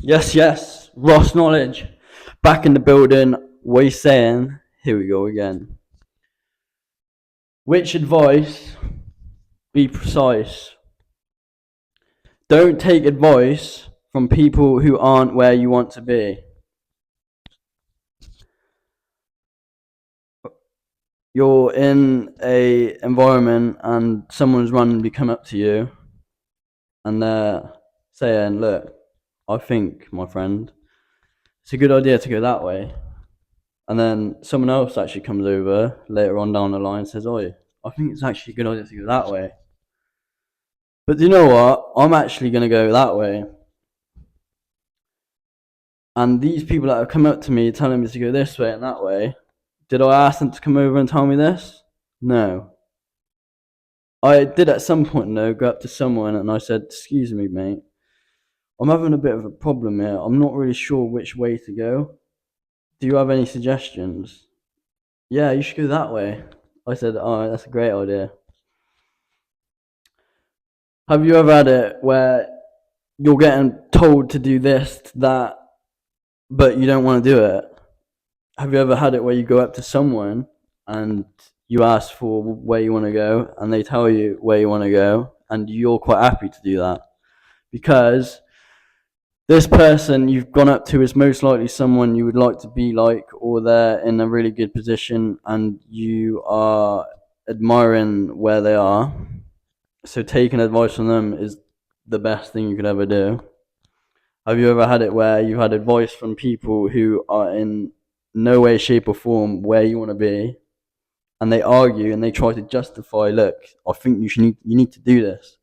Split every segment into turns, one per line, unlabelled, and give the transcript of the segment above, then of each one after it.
Yes. Ross Knowledge. Back in the building. What are you saying? Here we go again. Which advice? Be precise. Don't take advice from people who aren't where you want to be. You're in a environment and someone's randomly come up to you and they're saying, look, I think, my friend, it's a good idea to go that way. And then someone else actually comes over later on down the line and says, "Oh, I think it's actually a good idea to go that way." But do you know what? I'm actually going to go that way. And these people that have come up to me telling me to go this way and that way, did I ask them to come over and tell me this? No. I did at some point, though, go up to someone and I said, "Excuse me, mate. I'm having a bit of a problem here. I'm not really sure which way to go. Do you have any suggestions?" "Yeah, you should go that way." I said, "Oh, that's a great idea." Have you ever had it where you're getting told to do this, that, but you don't want to do it? Have you ever had it where you go up to someone and you ask for where you want to go and they tell you where you want to go and you're quite happy to do that? Because this person you've gone up to is most likely someone you would like to be like, or they're in a really good position and you are admiring where they are. So taking advice from them is the best thing you could ever do. Have you ever had it where you've had advice from people who are in no way, shape, or form where you want to be, and they argue and they try to justify, look, I think you need to do this,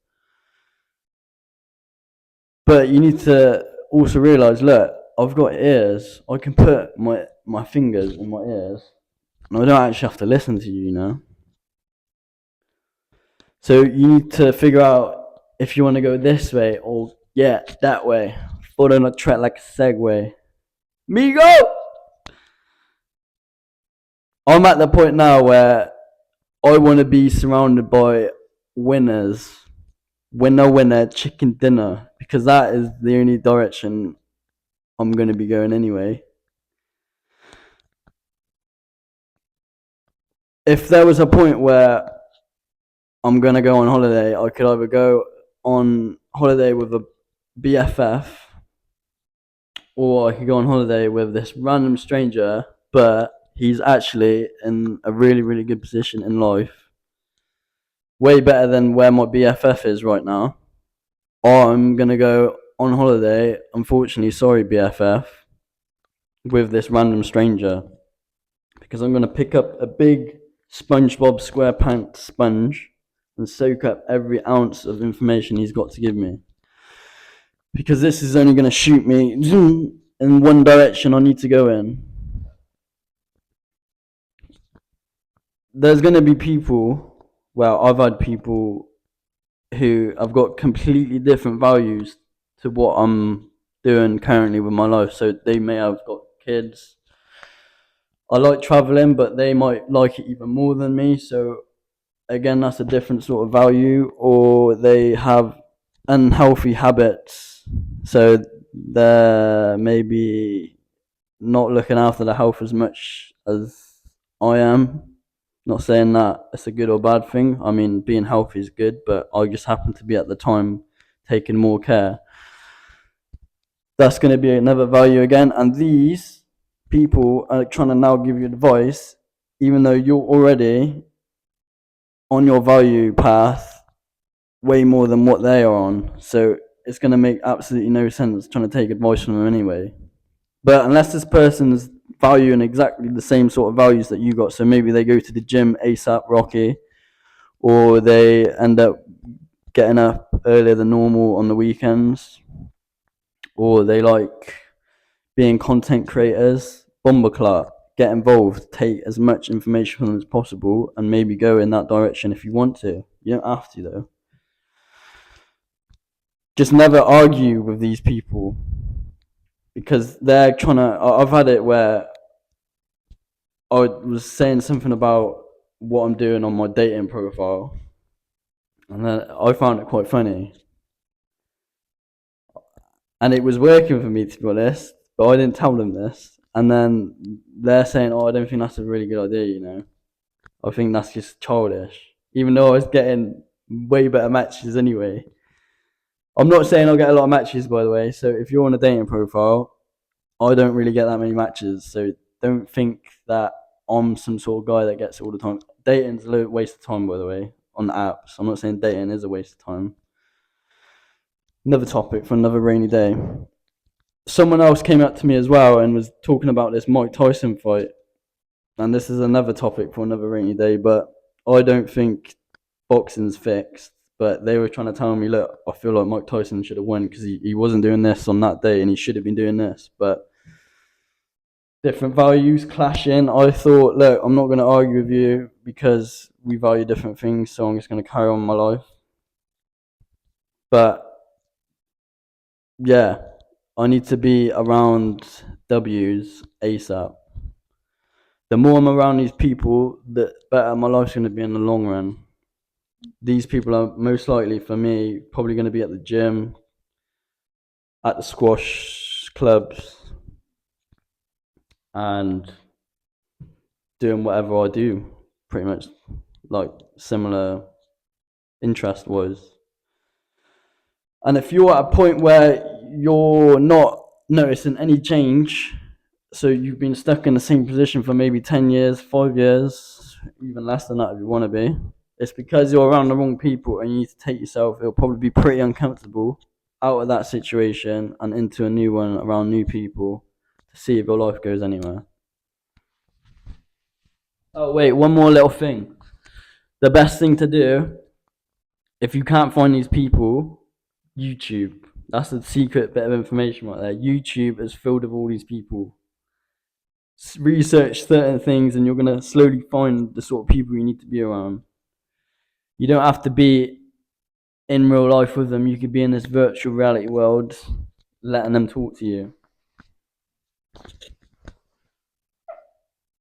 but you need to also realize, look, I've got ears. I can put my fingers in my ears, and I don't actually have to listen to you. So you need to figure out if you want to go this way or that way. Foot on a track like a Segway. Migo! I'm at the point now where I want to be surrounded by winners. Winner, chicken dinner. Because that is the only direction I'm going to be going anyway. If there was a point where I'm going to go on holiday, I could either go on holiday with a BFF or I could go on holiday with this random stranger, but he's actually in a really, really good position in life. Way better than where my BFF is right now. Or I'm going to go on holiday, unfortunately, sorry, BFF, with this random stranger. Because I'm going to pick up a big SpongeBob SquarePants sponge and soak up every ounce of information he's got to give me. Because this is only going to shoot me in one direction I need to go in. There's going to be people, well, I've had people who have got completely different values to what I'm doing currently with my life. So they may have got kids. I like traveling, but they might like it even more than me. So again, that's a different sort of value. Or they have unhealthy habits. So they're maybe not looking after their health as much as I am. Not saying that it's a good or bad thing. I mean, being healthy is good, but I just happen to be at the time taking more care. That's going to be another value again. And these people are trying to now give you advice, even though you're already on your value path way more than what they are on. So it's going to make absolutely no sense trying to take advice from them anyway. But unless this person's valuing exactly the same sort of values that you got, so maybe they go to the gym ASAP Rocky, or they end up getting up earlier than normal on the weekends, or they like being content creators, Bombaclat, get involved, take as much information from them as possible, and maybe go in that direction if you want to. You don't have to, though. Just never argue with these people because they're trying to. I've had it where I was saying something about what I'm doing on my dating profile, and then I found it quite funny. and it was working for me, to be honest. But I didn't tell them this, and then they're saying, "Oh, I don't think that's a really good idea." I think that's just childish. Even though I was getting way better matches anyway. I'm not saying I'll get a lot of matches, by the way. So if you're on a dating profile, I don't really get that many matches. So don't think that I'm some sort of guy that gets it all the time. Dating's a waste of time, by the way, on the apps. I'm not saying dating is a waste of time. Another topic for another rainy day. Someone else came up to me as well and was talking about this Mike Tyson fight. And this is another topic for another rainy day, but I don't think boxing's fixed. But they were trying to tell me, look, I feel like Mike Tyson should have won because he wasn't doing this on that day and he should have been doing this. But different values clashing. I thought, look, I'm not going to argue with you because we value different things, so I'm just going to carry on my life. But yeah, I need to be around W's ASAP. The more I'm around these people, the better my life's going to be in the long run. These people are most likely, for me, probably going to be at the gym, at the squash clubs, and doing whatever I do, pretty much like similar interest was. And if you're at a point where you're not noticing any change, so you've been stuck in the same position for maybe 10 years, 5 years, even less than that if you want to be, it's because you're around the wrong people and you need to take yourself, it'll probably be pretty uncomfortable, out of that situation and into a new one around new people to see if your life goes anywhere. Oh, wait, one more little thing. The best thing to do, if you can't find these people, YouTube. That's the secret bit of information right there. YouTube is filled with all these people. Research certain things, and you're gonna slowly find the sort of people you need to be around. You don't have to be in real life with them. You could be in this virtual reality world, letting them talk to you.